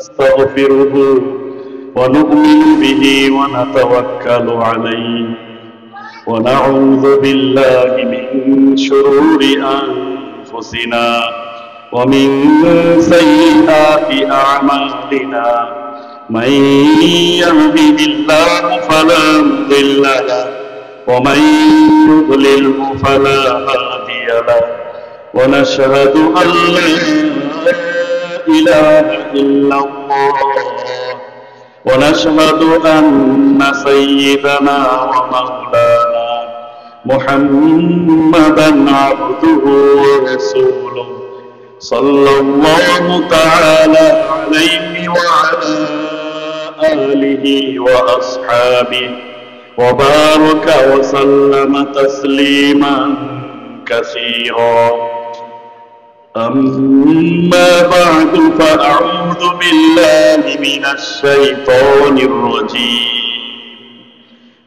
نستغفره ونؤمن به ونتوكل عليه ونعوذ بالله من شرور أنفسنا ومن سيئات أعمالنا من يهده الله فلا مضل له ومن يضلله فلا هادي له ونشهد أن لا إله إلا الله ونشهد أن سيدنا ومولانا محمدا عبده ورسوله صلى الله تعالى عليه وعلى آله وأصحابه وبارك وسلم تسليما كثيرا أما بعد فأعوذ بالله من الشيطان الرجيم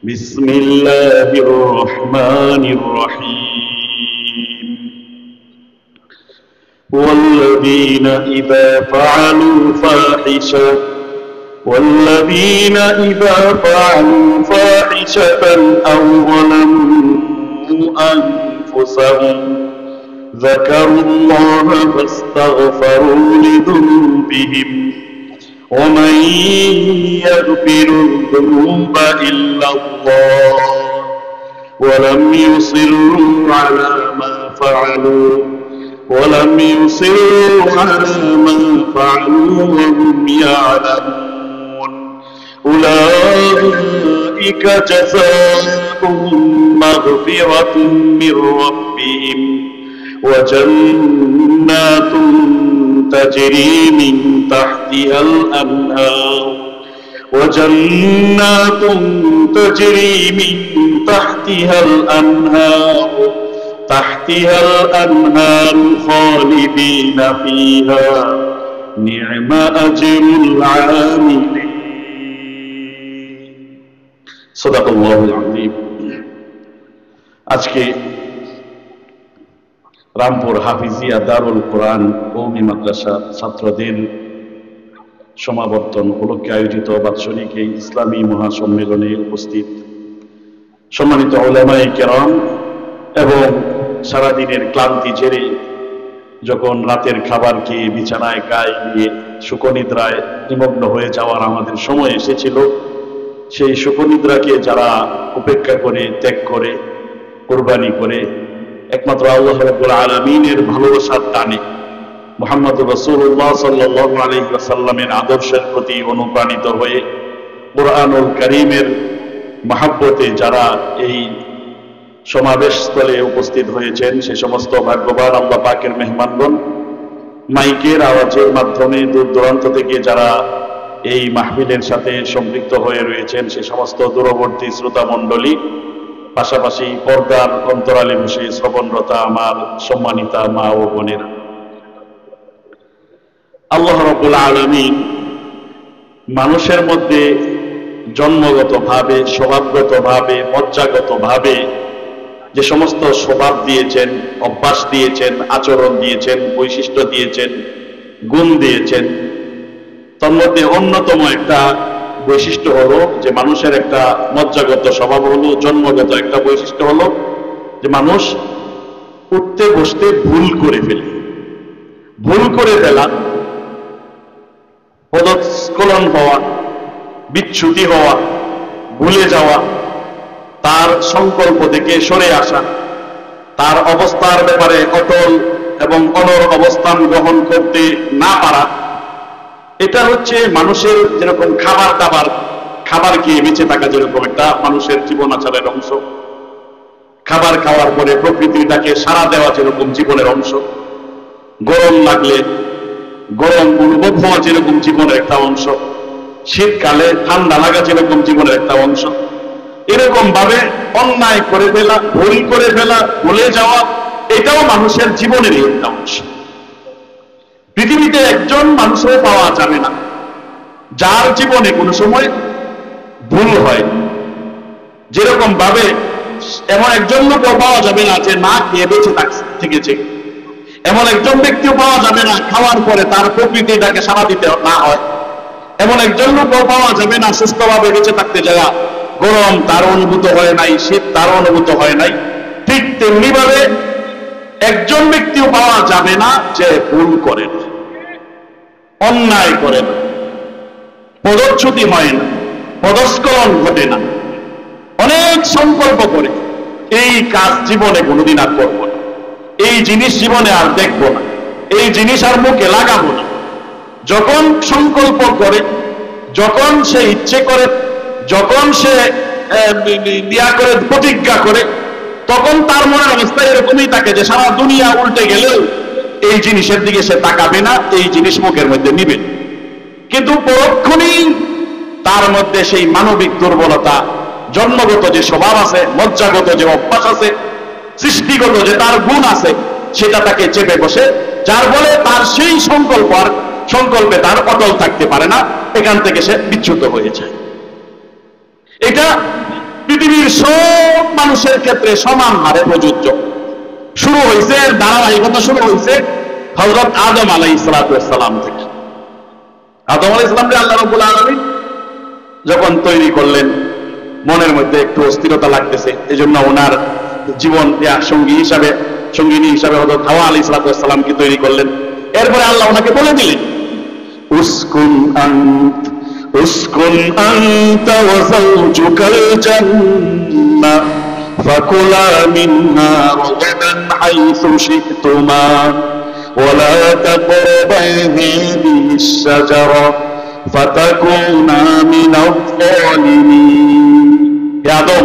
بسم الله الرحمن الرحيم والذين إذا فعلوا فاحشة أو ظلموا أنفسهم ذكروا الله فاستغفروا لذنوبهم ومن يغفر الذنوب إلا الله ولم يصروا على ما فعلوا وهم يعلمون أولئك جزاؤهم مغفرة من ربهم وجنات تجري من تحتها الأنهار خالدين فيها نعم أجر العاملين صدق الله العظيم আজকে রামপুর হাফিজিয়া দারুল কোরআন কওমি মাদ্রাসা ছাত্রদের সমাবর্তন উপলক্ষে আয়োজিত বাৎসরিক এই ইসলামী মহাসম্মেলনে উপস্থিত সম্মানিত উলামায়ে কেরাম এবং সারাদিনের ক্লান্তি ঝেড়ে যখন রাতের খাবার খেয়ে বিছানায় গায়ে দিয়ে সুখনিদ্রায় নিমগ্ন হয়ে যাওয়ার আমাদের সময় এসেছিল, সেই সুখনিদ্রাকে যারা উপেক্ষা করে, ত্যাগ করে, কোরবানি করে একমাত্র আল্লাহ রাব্বুল আলামিনের ভালোবাসার টানে মুহাম্মদুর রাসূলুল্লাহ সাল্লাল্লাহু আলাইহি ওয়াসাল্লামের আদর্শের প্রতি অনুপ্রাণিত হয়ে কুরআনুল কারীমের মহব্বতে যারা এই সমাবেশস্থলে উপস্থিত হয়েছেন, সে সমস্ত ভাগ্যবান আল্লাহ পাকের মেহমানগণ, মাইকের আওয়াজের মাধ্যমে দূর দূরান্ত থেকে যারা এই মাহফিলের সাথে সম্পৃক্ত হয়ে রয়েছেন, সে সমস্ত দূরবর্তী শ্রোতা মণ্ডলী, পাশাপাশি পর্দার অন্তরালে বসে শ্রবণরতা আমার সম্মানিতা মা ও বোনেরা, আল্লাহ রাব্বুল আলামিন মানুষের মধ্যে জন্মগতভাবে, স্বভাবগতভাবে, মজ্জাগতভাবে যে সমস্ত স্বভাব দিয়েছেন, অভ্যাস দিয়েছেন, আচরণ দিয়েছেন, বৈশিষ্ট্য দিয়েছেন, গুণ দিয়েছেন, তার মধ্যে অন্যতম একটা বৈশিষ্ট্য হলো যে মানুষের একটা মজ্জাগত স্বভাব হলো, জন্মগত একটা বৈশিষ্ট্য হলো যে মানুষ উঠতে বসতে ভুল করে ফেলে। ভুল করে ফেলা, পদস্খলন হওয়া, বিচ্যুতি হওয়া, ভুলে যাওয়া, তার সংকল্প থেকে সরে আসা, তার অবস্থার ব্যাপারে অটল এবং অনড় অবস্থান গ্রহণ করতে না পারা, এটা হচ্ছে মানুষের যেরকম খাবার খেয়ে বেঁচে থাকা যেরকম একটা মানুষের জীবন আচারের অংশ, খাবার খাওয়ার পরে প্রকৃতিটাকে সাড়া দেওয়া যেরকম জীবনের অংশ, গরম লাগলে গরম অনুভব হওয়া যেরকম জীবনের একটা অংশ, শীতকালে ঠান্ডা লাগা যেরকম জীবনের একটা অংশ, এরকম ভাবে অন্যায় করে ফেলা, ভুল করে ফেলা, ভুলে যাওয়া, এটাও মানুষের জীবনেরই একটা অংশ। পৃথিবীতে একজন মানুষও পাওয়া যাবে না যার জীবনে কোনো সময় ভুল হয়। যেরকম ভাবে এমন একজন লোক পাওয়া যাবে না যে না খেয়ে বেঁচে থেকেছে, এমন একজন ব্যক্তিও পাওয়া যাবে না খাওয়ার পরে তার প্রকৃতিটাকে সাড়া দিতে না হয়। এমন একজন লোকও পাওয়া যাবে না সুস্থভাবে বেঁচে থাকতে যাওয়া গরম তার অনুভূত হয় নাই, শীত তার অনুভূত হয় নাই। ঠিক তেমনি ভাবে একজন ব্যক্তিও পাওয়া যাবে না যে ভুল করে না, অন্যায় করে না, পদচ্যুতি হয় না, পদস্খলন ঘটে না, অনেক সংকল্প করে এই কাজ জীবনে কোনোদিন আর করবো না, এই জিনিস জীবনে আর দেখবো না, এই জিনিস আর মুখে লাগাবো না। যখন সংকল্প করে, যখন সে ইচ্ছে করে, যখন সে করে প্রতিজ্ঞা করে, তখন তার মনের অবস্থা এরকমই থাকে যে সারা দুনিয়া উল্টে গেলেও এই জিনিসের দিকে সে তাকাবে না, এই জিনিস মুখের মধ্যে নিবে। কিন্তু পরক্ষণেই তার মধ্যে সেই মানবিক দুর্বলতা, জন্মগত যে স্বভাব আছে, লজ্জাগত যে অভ্যাস আছে, সৃষ্টিগত যে তার গুণ আছে, সেটা তাকে চেপে বসে, যার ফলে তার সেই সংকল্পে তার অটল থাকতে পারে না, এখান থেকে সে বিচ্যুত হয়ে যায়। এটা পৃথিবীর সব মানুষের ক্ষেত্রে সমান হারে প্রযোজ্য। শুরু হয়েছে, ধারাবাহিকতা শুরু হয়েছে হযরত আদম আলাইহিস সালাম থেকে। আদম আলাইহিস সালামকে আল্লাহ রাব্বুল আলামিন যখন তৈরি করলেন, মনের মধ্যে একটু অস্থিরতা লাগতেছে, এজন্য ওনার জীবন সঙ্গিনী হিসাবে হযরত হাওয়া আলাইহিস সালামকে তৈরি করলেন। এরপরে আল্লাহ ওনাকে বলে দিলেন, উসকুন আনতা ওয়া যাওজুকাল জান্নাহ ফাকুলা মিনহা রাগাদান হাইসু শি'তুমা ওয়া লা তাকরাবা হাযিহিশ শাজারা ফাতাকুনা মিনাজ যালিমিন। হে আদম,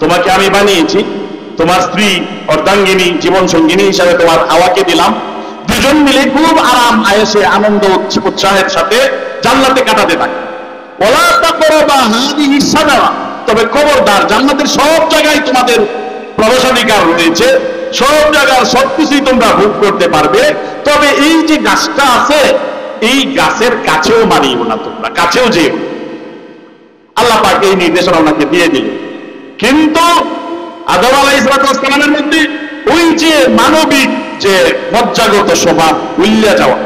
তোমাকে আমি বানিয়েছি, তোমার স্ত্রী অর্ধাঙ্গিনী জীবন সঙ্গিনী হিসাবে তোমার হাওয়াকে দিলাম, দুজন মিলে খুব আরাম আয়েশে আনন্দ উৎসাহের সাথে জান্নাতে কাটাতে থাকে। ওয়ালা তাকরাবা হাযিহিশ শাজারা, তবে খবরদার, জান্নাতের সব জায়গায় তোমাদের প্রবেশাধিকার রয়েছে, সব জায়গার সবকিছুই তোমরা ভোগ করতে পারবে, তবে এই যে গাছটা আছে, এই গাছের কাছেও মানিও না, তোমরা কাছেও যেও। আল্লাহ পাক এই নির্দেশনা ওনাকে দিয়ে দিলেন। কিন্তু আদম আলাইহিস সালামের মধ্যে ওই যে মানবিক যে মজ্জাগত স্বভাব, উল্লা যাওয়া,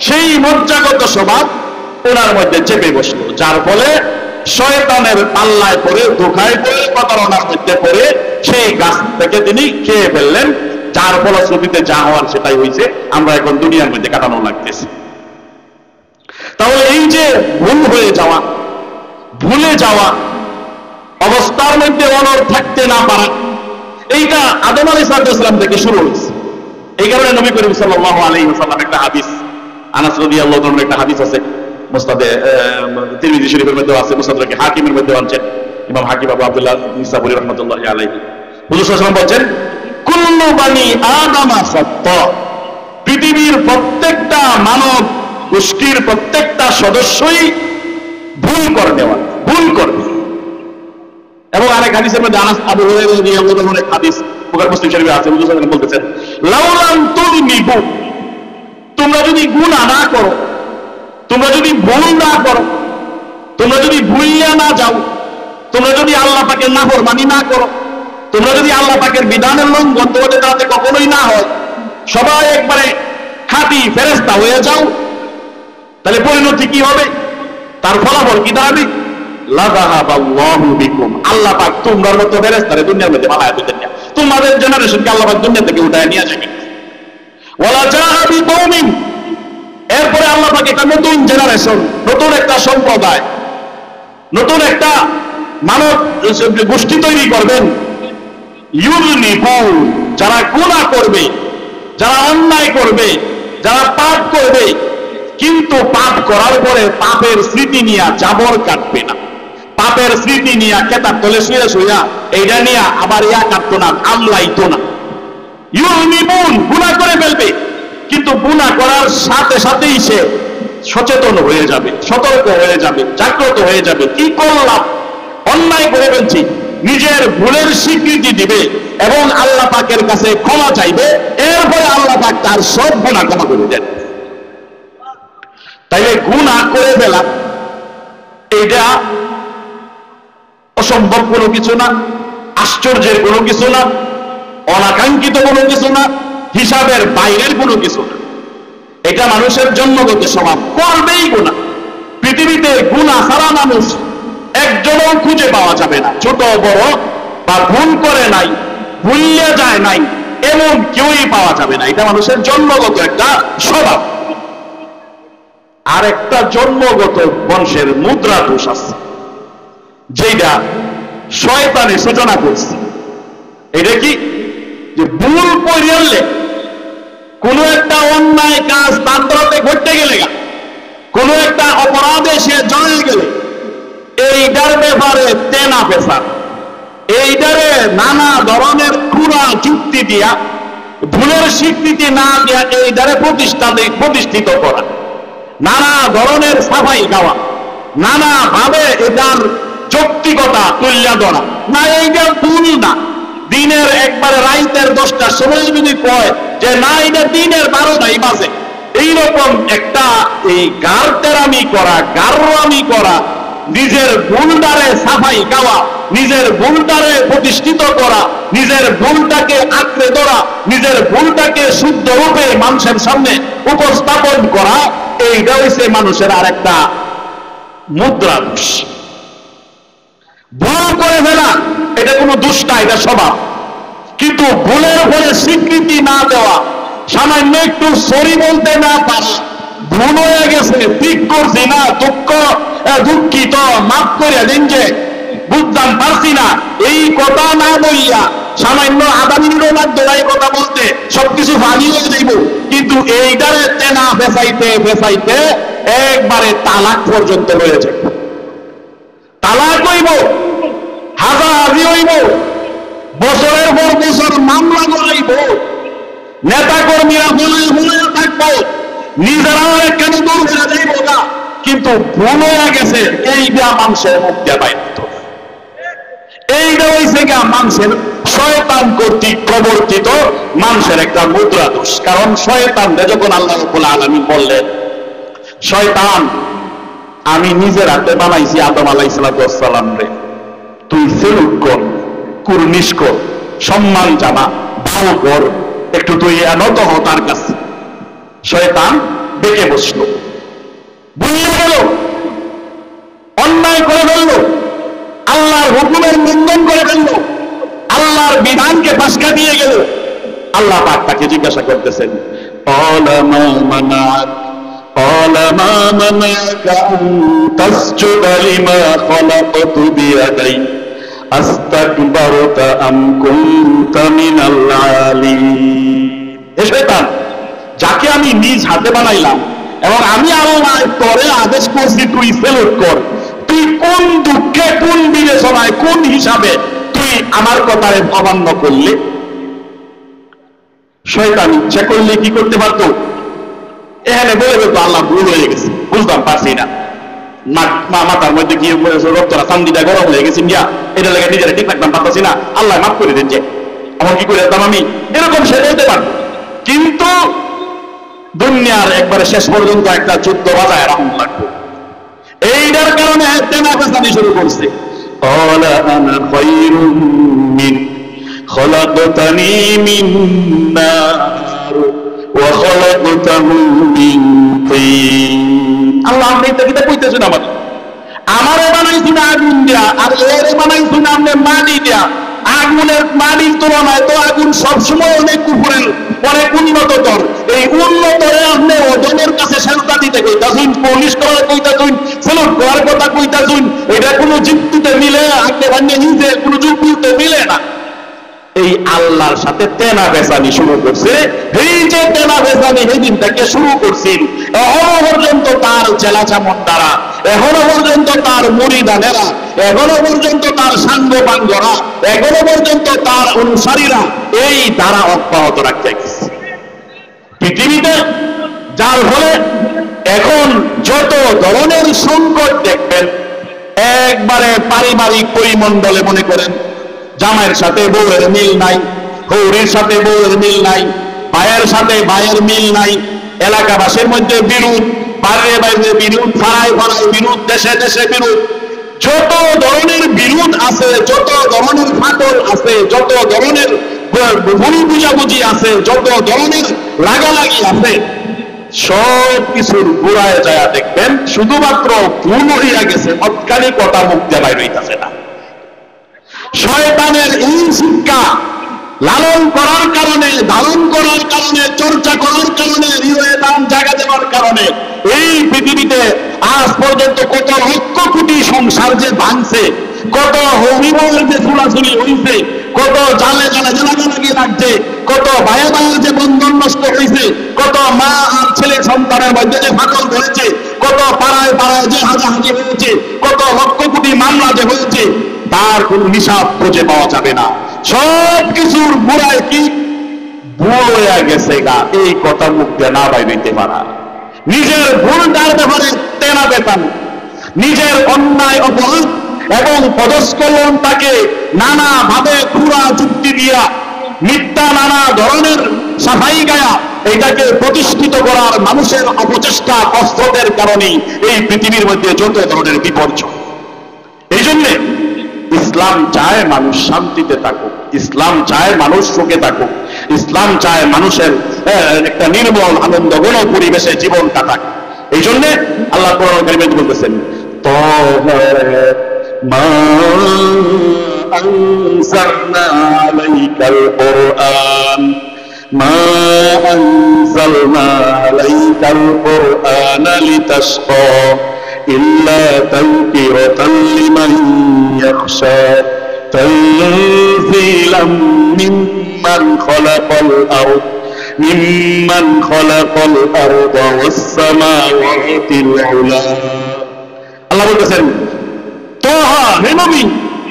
সেই মজ্জাগত স্বভাব ওনার মধ্যে চেপে বসলো, যার ফলে শয়তানের পাল্লায় পড়ে, ধোঁকায় পড়ে, প্রতারণার মধ্যে পড়ে সেই গাছ থেকে তিনি খেয়ে ফেললেন, যার ফলশ্রুতিতে যা হওয়ার সেটাই হয়েছে। আমরা এখন দুনিয়ার মধ্যে কাটানো লাগতেছে। তাহলে এই যে ভুল হয়ে যাওয়া, ভুলে যাওয়া, অবস্থার মধ্যে অনড় থাকতে না পারা, এইটা আদম আলাইহিস সালাম থেকে শুরু হয়েছে। এই কারণে নবী করিম সাল্লাল্লাহু আলাইহি ওয়াসাল্লাম একটা হাদিস, আনাস রাদিয়াল্লাহু তাআলার একটা হাদিস আছে, মুসনাদে তিরমিজি শরীফের মধ্যে আছে, মুসনাদে হাকিমের মধ্যে আনছেন ইমাম হাকিম আবু আব্দুল্লাহ নিসাবুরি রাহমাতুল্লাহি আলাইহি। হুজুর সাল্লাল্লাহু আলাইহি ওয়াসাল্লাম বলেন, কুল্লু বানি আদম খাতা, পৃথিবীর প্রত্যেকটা মানব গোষ্ঠীর প্রত্যেকটা সদস্যই ভুল করবে। এবং আরেক হাদিসের মধ্যে আনাস আবু হুরায়রা রাদিয়াল্লাহু আনহু এর হাদিস বুখারী মুসলিম শরীফে আছে, হুজুর সাল্লাল্লাহু আলাইহি ওয়াসাল্লাম বলতেছেন, লাউলাম তুযনিবু, তোমরা যদি গুনাহ না করো, তোমরা যদি ভুল না করো, তোমরা যদি ভুলিয়া না যাও, তোমরা যদি আল্লাহ পাকের নাফরমানি না করো, তোমরা যদি আল্লাহ পাকের বিধানের লঙ্ঘন তোমাদের দ্বারা কখনোই না হয়, সবাই একবারে খাঁটি ফেরেশতা হয়ে যাও, তাহলে পরিণতি কি হবে? তার ফলাফল কি দাঁড়াবে? লাযাহাবাল্লাহু বিকুম, আল্লাহ পাক তোমরার মতো ফেরেশতারে দুনিয়ার মধ্যে বানায় দিতেন না, তোমাদের জেনারেশনকে আল্লাহ পাক দুনিয়া থেকে উঠায় নিয়ে যাবেন। ওয়ালা জাআ বিকওমিন, এরপরে আল্লাহ পাক একটা নতুন জেনারেশন, নতুন একটা সম্প্রদায়, নতুন একটা মানব গোষ্ঠী তৈরি করবেন। ইউযনিবুন, যারা গুনাহ করবে, যারা অন্যায় করবে, যারা পাপ করবে, কিন্তু পাপ করার পরে পাপের স্মৃতি নিয়ে জাবর কাটবে না, পাপের স্মৃতি নিয়ে কেতাব তলে শুয়ে শুয়া এইটা নিয়ে আবার কাটতো না, আমলাইতো না। ইউযনিবুন, গুনাহ করে ফেলবে, কিন্তু গুনাহ করার সাথে সাথেই সে সচেতন হয়ে যাবে, সতর্ক হয়ে যাবে, জাগ্রত হয়ে যাবে, কি করলাম, অন্যায় করে ফেলছি, নিজের ভুলের স্বীকৃতি দিবে এবং আল্লাহ পাকের কাছে ক্ষমা চাইবে। এরপরে আল্লাহ পাক তার সব গুনাহ ক্ষমা করে দেন। তাইলে গুনাহ করে ফেলা এটা অসম্ভব কোনো কিছু না, আশ্চর্যের কোনো কিছু না, অনাকাঙ্ক্ষিত কোনো কিছু না, হিসাবের বাইরের কোনো কিছু না। এটা মানুষের জন্মগত স্বভাব, করবেই গুনাহ। পৃথিবীতে ছাড়া মানুষ একজনও খুঁজে পাওয়া যাবে না, ছোট বড় বা ভুল করে নাই, ভুলিয়ে যায় নাই, এমন কেউই পাওয়া যাবে না। এটা মানুষের জন্মগত একটা স্বভাব। আর একটা জন্মগত বংশের মুদ্রা দোষ আছে, যেটা শয়তানে সূচনা করছে। এটা কি? যে ভুল পড়লে কোন একটা অন্যায় কাজ তান্ত্রতে ঘটতে গেলে, কোন একটা অপরাধে সে জড়িয়ে গেলে, এইটার ব্যাপারে তেনা পেশা, এইটারে নানা ধরনের পুরা যুক্তি দিয়া, ভুলের স্বীকৃতি না দিয়া এইটারে প্রতিষ্ঠিত করা, নানা ধরনের সাফাই গাওয়া, নানা ভাবে এটার যৌক্তিকতা তুল্যা ধরা, না এইটা ভুল না। দিনের একবারে রাইতের 10টার সময় যদি কয় যে না এটা দিনের 12টাই বাজে, এইরকম একটা এই গারতেরামি করা, গাররামি করা, নিজের ভুলটারে সাফাই গাওয়া, নিজের ভুলটারে প্রতিষ্ঠিত করা, নিজের ভুলটাকে আঁকড়ে ধরা, নিজের ভুলটাকে শুদ্ধ রূপে মানুষের সামনে উপস্থাপন করা, এইটা হইছে মানুষের আর একটা মুদ্রা দোষ। ভুল করে ফেলা এটা কোনো দোষ না, এটা স্বভাব। কিন্তু ভুলের ফলে স্বীকৃতি না দেওয়া, সামান্য একটু সরি বলতে না পারা, ভুল হয়ে গেছে, ঠিক করছি না, দুঃখিত, মাফ করে দিন, যে বুঝতাম পারছি না, এই কথা না বলিয়া সামান্য আধা মিনিটের মাধ্যমে এই কথা বলতে সবকিছু ভাঙিয়ে যাইব, কিন্তু এইটারে তেনা ফেসাইতে ফেসাইতে একবারে তালাক পর্যন্ত হয়েছে। তালাক হইব, হাজারি হইব, বছরের পর বছর মামলা করাইব, নেতা কর্মীরা বলে বলে থাকবো, নিজেরাও কেন দূর হয়ে যাইব না, কিন্তু ভুল হয়ে গেছে এইটা মানুষের মুক্তি পাইত। এইটা হইছে গা মানুষের শয়তান কর্তৃক প্রবর্তিত মানুষের একটা মুদ্রা দোষ। কারণ শয়তানরে যখন আল্লাহ রাব্বুল আলামিন বললেন, শয়তান আমি নিজের হাতে বানাইছি আদম আলাইহিস সালাম রে, তুই সেলুট কর, কুর্নিশ কর, সম্মান জানা, ভালো কর, একটু তুই নত হ তার কাছে। শয়তান বেঁকে বসলো, ভুলে গেল, অন্যায় করে ফেললো, আল্লাহর হুকুমের লঙ্ঘন করে ফেললো, আল্লাহর বিধানকে ফাঁসকা দিয়ে গেল। আল্লাহ পাক তাকে জিজ্ঞাসা করতেছেন, قال ما منعك أن تسجد لما خلقت بيدي أستكبرت أم كنت من العالين। হে শয়তান, যাকে আমি নিজ হাতে বানাইলাম এবং আমি আল্লাহ তোরে আদেশ করছি তুই সেলুট কর, তুই কোন দুঃখে, কোন বিবেচনায়, কোন হিসাবে তুই আমার কথারে অমান্য করলে? শয়তান ইচ্ছা করলে কি করতে পারতো? এখানে বলে বলতো আল্লাহ ভুল হয়ে গেছে, বুঝতাম পারছি না, মাথার মধ্যে কি রক্তরা চান্দিটা গরম হয়ে গেছে, গিয়া এটা লেগে নিজেরা ঠিক রাখতাম পারতাছি না, আল্লাহ মাফ করে দিন, যে আমার কি করে যেতাম আমি, এরকম সে বলতে পারতো। কিন্তু দুনিয়ার একবারে শেষ পর্যন্ত একটা যুদ্ধ বাজায় রাখুন লাগবে, এইটার কারণে তেনা পেছানি শুরু করছে। قال أنا خير من خلقتني من نار وخلقته من طين। আল্লাহ আপনি এটা কি কইতেছেন? আমারে বানাইছেন আগুন দিয়া, আর এরে বানাইছেন আপনি মাটি দিয়া। আগুনের মাটির তুলনায় তো আগুন সবসময় অনেক উপরের, অনেক উন্নততর। এই উন্নতরে আপনি ওজনের কাছে সেলতা দিতে কইতাছেন, পলিশ করার কইতাছেন, সেলুট করার কথা কইতাছেন, এটা কোনো যুক্তিতে মিলে, আপনি ভাঙে নিজে কোনো যুক্তিতে মিলে না। এই আল্লাহর সাথে তেনা বেচানি শুরু করছে। এই যে তেনা বেচানি সেদিন থেকে শুরু করছেন, এখনো পর্যন্ত তার চেলা চামুন্ডারা, এখনো পর্যন্ত তার মুরিদানেরা, এখনো পর্যন্ত তার সাঙ্গ পাঙ্গরা, এখনো পর্যন্ত তার অনুসারীরা এই ধারা অব্যাহত রাখতে গেছে পৃথিবীতে। যার ফলে এখন যত ধরনের সংকট দেখবেন, একবারে পারিবারিক পরিমণ্ডলে মনে করেন জামাইয়ের সাথে বউয়ের মিল নাই, হৌরির সাথে বউয়ের মিল নাই, ভাইয়ের সাথে ভাইয়ের মিল নাই, এলাকাবাসীর মধ্যে বিরোধ, বাইরে বাইরে বিরোধ, পাড়ায় পাড়ায় বিরোধ, দেশে দেশে বিরোধ, যত ধরনের বিরোধ আছে, যত ধরনের ফাটল আছে, যত ধরনের ভুল বুঝাবুঝি আছে, যত ধরনের লাগালাগি আছে, সব কিছুর গোড়ায় যায় দেখবেন শুধুমাত্র ভুল হইয়া গেছে, তৎকালীন কথা মুখ দিয়ে বাইর হইতাছে না। শয়তানের এই শিক্ষা লালন করার কারণে, ধারণ করার কারণে, চর্চা করার কারণে, হৃদয়ে দাম জায়গা দেওয়ার কারণে এই পৃথিবীতে আজ পর্যন্ত কত লক্ষ কোটি সংসার যে ভাঙছে, কত অভিনয়ের যে চুলাচুলি হইছে, কত জালে জালে জালাগালাগি লাগছে, কত ভাইয়া ভাইয়ের যে বন্ধন নষ্ট হয়েছে, কত মা আর ছেলে সন্তানের মধ্যে যে ফাটল ধরেছে, কত পাড়ায় পাড়ায় যে হাজাহাজি হয়েছে, কত লক্ষ কোটি মামলা যে হয়েছে, তার কোন হিসাব খুঁজে পাওয়া যাবে না। সব কিছুর গোড়ায় কি ভুল হয়ে গেছে গা, এই কথা মুখ দিয়ে না বাইরে পারা, নিজের ভুলটার ব্যাপারে তেনা বেতান, নিজের অন্যায় অপরাধ এবং পদস্খলন তাকে নানা ভাবে খুরা যুক্তি দিয়া, মিথ্যা নানা ধরনের সাফাই গায়া এটাকে প্রতিষ্ঠিত করার মানুষের অপচেষ্টা কষ্টদের কারণেই এই পৃথিবীর মধ্যে যত ধরনের বিপর্যয়। এই জন্যে ইসলাম চায় মানুষ শান্তিতে থাকুক, ইসলাম চায় মানুষ সুখে থাকুক, ইসলাম চায় মানুষের একটা নির্মল আনন্দ ঘন পরিবেশে জীবন কাটাক। এই জন্য আল্লাহ কোরআন কারীমে বলতেছেন, মা আনজালনা আলাইকাল কুরআন মা আনজালনা আলাইকাল কুরআন লিতাশকা ইল্লা তাযকিরাতাল লিমান ইয়াখশা তানযীলাম মিম্মান খালাকাল আরদ মিম্মান খালাকাল আরদা ওয়াস সামাওয়াতিল উলা। আল্লাহ বলতেছেন, তোহা হে নবী,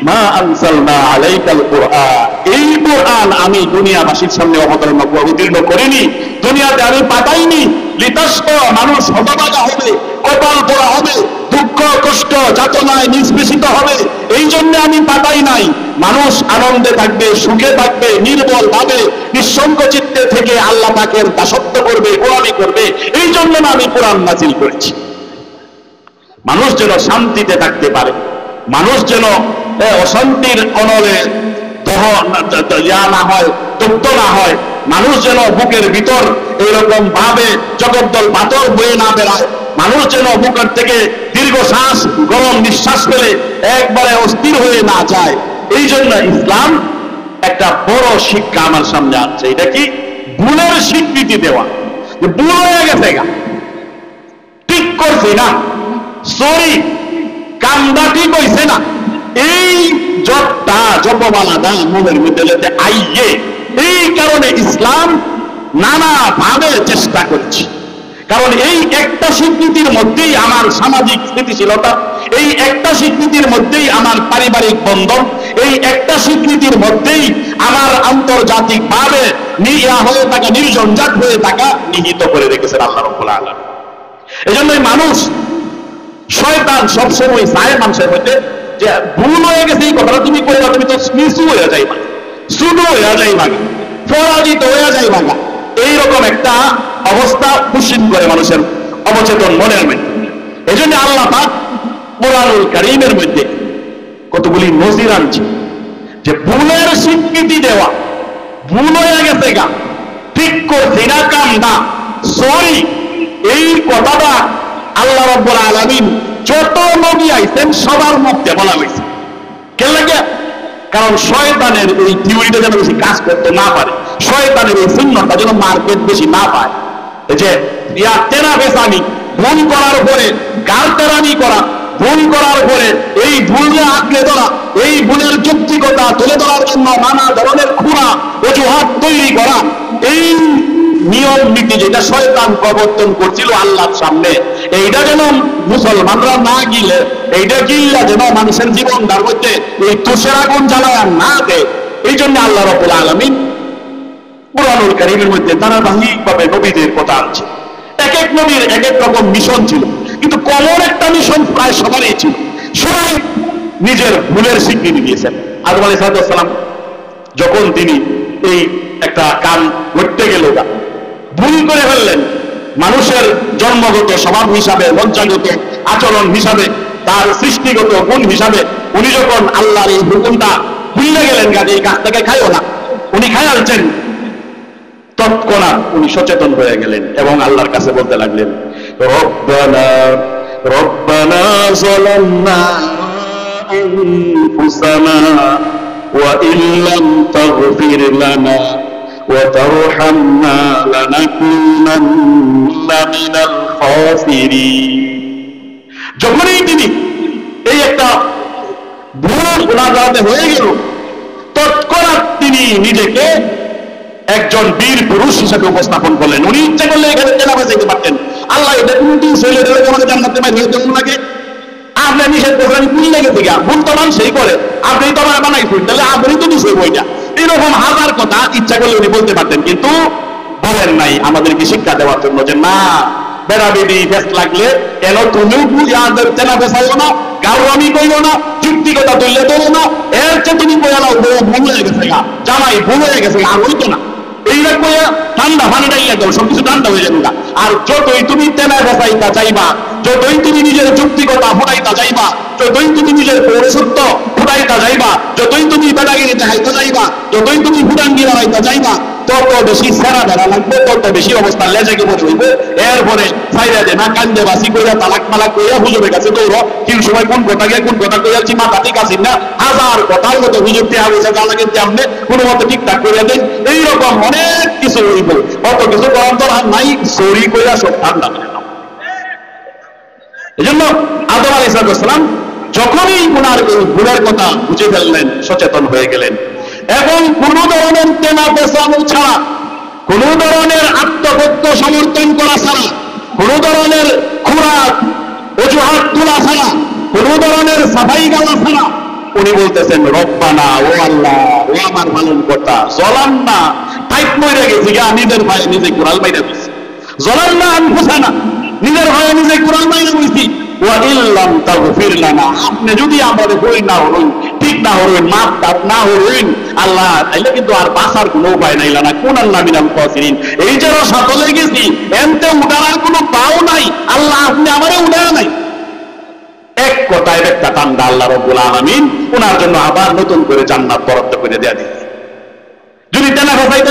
মা আনজালনা আলাইকাল কুরআন, এই কুরআন আমি দুনিয়াবাসীর সামনে অবতীর্ণ করিনি, দুনিয়াতে আমি পাঠাইনি, লিতাশকা, মানুষ হতভাগা হবে, কপাল পোড়া হবে, দুঃখ কষ্ট যাতনায় নিষ্পেষিত হবে, এই জন্য আমি পাঠাই নাই। মানুষ আনন্দে থাকবে, সুখে থাকবে, নির্মল ভাবে নিঃসঙ্গ চিত্তে থেকে আল্লাহ পাকের দাসত্ব করবে, গোলামি করবে, এই জন্য আমি কোরআন নাযিল করেছি। মানুষ যেন শান্তিতে থাকতে পারে, মানুষ যেন অশান্তির অনলে না হয়, দগ্ধ না হয়, মানুষ যেন বুকের ভিতর এরকম ভাবে জগদ্দল পাথর বয়ে না বেড়ায়, মানুষ যেন বুকের থেকে দীর্ঘ শ্বাস গরম নিঃশ্বাস ফেলে একবারে অস্থির হয়ে না যায়। এই জন্য ইসলাম একটা বড় শিক্ষা আমার সামনে আসছে। এটা কি? ভুলের স্বীকৃতি দেওয়া, ভুল হয়ে গেছে গা, ঠিক করছে না, সরি, কান্দা ঠিক হয়েছে না, এই জপটা জপমালাটা মনের মধ্যে যাতে আইয়ে, এই কারণে ইসলাম নানা ভাবে চেষ্টা করছে। কারণ এই একটা স্বীকৃতির মধ্যেই আমার সামাজিক স্থিতিশীলতা, এই একটা স্বীকৃতির মধ্যেই আমার পারিবারিক বন্ধন, এই একটা স্বীকৃতির মধ্যেই আমার আন্তর্জাতিক ভাবে হয়ে থাকা, নির্জনজাট হয়ে থাকা নিহিত করে রেখেছেন আল্লাহ রাব্বুল আলামিন। এই জন্যই মানুষ, শয়তান সবসময় চায় মানুষের মধ্যে যে ভুল হয়ে গেছে, এই কথাটা তুমি করবা, তুমি তো নিচু হয়ে যাইবা, ছোট হয়ে যাইবা, পরাজিত হয়ে যাইবা, এইরকম একটা অবস্থা পুষিন করে মানুষের অবচেতন মনের মধ্যে। এই জন্য আল্লাহ পাক কোরআনুল কারীমের মধ্যে কতগুলি নজির আনছে যে ভুলের স্বীকৃতি দেওয়া, ভুল হয়ে গেছে গা, ঠিক করছি না, কামদা, সরি, এই কথাটা আল্লাহ রাব্বুল আলামিন যত নবী আইছেন সবার মুখে বলা হয়েছে। কেন লাগে? কারণ শয়তানের এই থিওরিটা যেন বেশি কাজ করতে না পারে, শয়তানের এই সুন্নতটা যেন মার্কেট বেশি না পায়। এই যে তেনা বেসানি, ভুল করার পরে গালতেরানি করা, ভুল করার পরে এই ভুলকে আঁকড়ে ধরা, এই ভুলের যৌক্তিকতা তুলে ধরার জন্য নানা ধরনের খুঁড়া অজুহাত তৈরি করা, এই নিয়ম নীতি যেটা শয়তান প্রবর্তন করছিল আল্লাহর সামনে, এইটা যেন মুসলমানরা না গিলে, এইটা গিল্লা যেন মানুষের জীবনটার মধ্যে এই তুষের আগুন জ্বালায় না দেয়, এই জন্য আল্লাহ রাব্বুল আলামিন কুরআনুল কারীমের মধ্যে ধারাবাহিকভাবে নবীদের কথা আছে। এক এক নবীর এক এক রকম মিশন ছিল, কিন্তু কমন একটা মিশন প্রায় সবারই ছিল। সবাই নিজের ভুলের স্বীকৃতি দিয়েছেন। আদম আলাইহিস সালাম যখন তিনি এই একটা কাম করতে গেল, ভুল করে ফেললেন, মানুষের জন্মগত স্বভাব হিসাবে, লজ্জাগত আচরণ হিসাবে, তার সৃষ্টিগত গুণ হিসাবে উনি যখন আল্লাহর এই হুকুমটা ভুলে গেলেন, কাজে এই কাজটাকে খাইও না, উনি খায়ালছেন, তৎক্ষণাৎ উনি সচেতন হয়ে গেলেন এবং আল্লাহর কাছে বলতে লাগলেন, রব্বানা রব্বানা যালামনা আনফুসানা ওয়া ইল্লাম তাগফির লানা ওয়া তারহামনা লানাকুনান্না মিনাল খাসিরিন। যখনই তিনি এই একটা ভুল গুনাহগারে হয়ে গেল, তৎক্ষণাৎ তিনি নিজেকে একজন বীর পুরুষ হিসেবে উপস্থাপন করলেন। উনি ইচ্ছা করলে এখানে জেনাবে যেতে পারতেন। আল্লাহ এটা কোনটি ছেলে ধরে তোমাকে জান্নাতে বাইরে যেমন লাগে, আপনি নিষেধ করলেন, ভুল লেগেছে গা, ভুল তো সেই করে আপনি তো আমার বানাইছেন, তাহলে আপনি তো নিশ্চয়ই বইটা। এরকম হাজার কথা ইচ্ছা করলে উনি বলতে পারতেন, কিন্তু বলেন নাই আমাদেরকে শিক্ষা দেওয়ার জন্য যে না, বেড়াবেড়ি বেশ লাগলে কেন তুমিও চেনা বেসাইও না, কারো আমি কইও না, যুক্তিকতা তুললে দেবো না, এর চেয়ে তুমি বয়ালাও ভুল হয়ে গেছে গা, জামাই ভুল হয়ে গেছে গা, আর হইতো না। এইরকম ঠান্ডা পানিটাই একদম সবকিছু ঠান্ডা হয়ে যাবে। আর যতই তুমি তেনা বসাইতা চাইবা, যতই তুমি নিজের যুক্তিকতা ফুটাইতা চাইবা, যতই তুমি নিজের পৌরসত্ব ফুটাইতা যাইবা, যতই তুমি বেড়াগিরি দেখাইতে যাইবা, যতই তুমি ফুটাঙ্গি লড়াইতে যাইবা, তত বেশি সেরা বেড়া লাগবে, তত বেশি অবস্থা লেজাকে পড়ে হইবে। এরপরে সাইরা দে না কান্দে বাসি কইরা তালাক মালাক কইরা হুজুরের কাছে দৌড়, কোন সময় কোন কথা গিয়ে কোন কথা কইয়াছি মাথা ঠিক আছি না, হাজার কথার মতো হুজুর তে হাবিসা গালাকে জানলে কোনো মতো ঠিকঠাক কইরা দেন। এইরকম অনেক কিছু হইব, অত কিছু করার দরকার নাই, সরি কইরা সব ঠান্ডা করে নাও। এই জন্য আদম আলাইহিস সালাম যখনই গুনার কথা বুঝে ফেললেন, সচেতন হয়ে গেলেন এবং কোন ধরনের তেনা পেছানো ছাড়া, কোন ধরনের আত্মপক্ষ সমর্থন করা ছাড়া, কোন ধরনের খোরাক অজুহাত তোলা ছাড়া, কোন ধরনের সাফাই গালা ছাড়া উনি বলতেছেন, রব্বানা, ও আল্লাহ, ও আমার পালন কর্তা, জলান্না, টাইট মরে গেছি গা, নিজের ভাই নিজে কুড়াল মাইরা দিচ্ছি, জলান্না আনফুসানা, নিজের ভাই নিজে কুড়াল মাইরা দিচ্ছি, ওয়া ইল্লাম তাগফির লানা, আপনি যদি আমাদের বই না হলেন, ঠিক না হলেন, মাফ টাপ না হলেন আল্লাহ, তাইলে কিন্তু আর বাঁচার কোনো উপায় নাই, লানা কোন আল্লাহ মিনাল খাসিরিন, এই যে সাতলে গেছি এনতে উঠার কোনো পাও নাই, আল্লাহ আপনি আমারে উঠায় নাই। এক কথায় একটা ঠান্ডা আল্লাহ রাব্বুল আলামিন ওনার জন্য আবার নতুন করে জান্নাত বরাদ্দ করে দেয়া দিয়েছে। যদি তেনা ভাষাইতে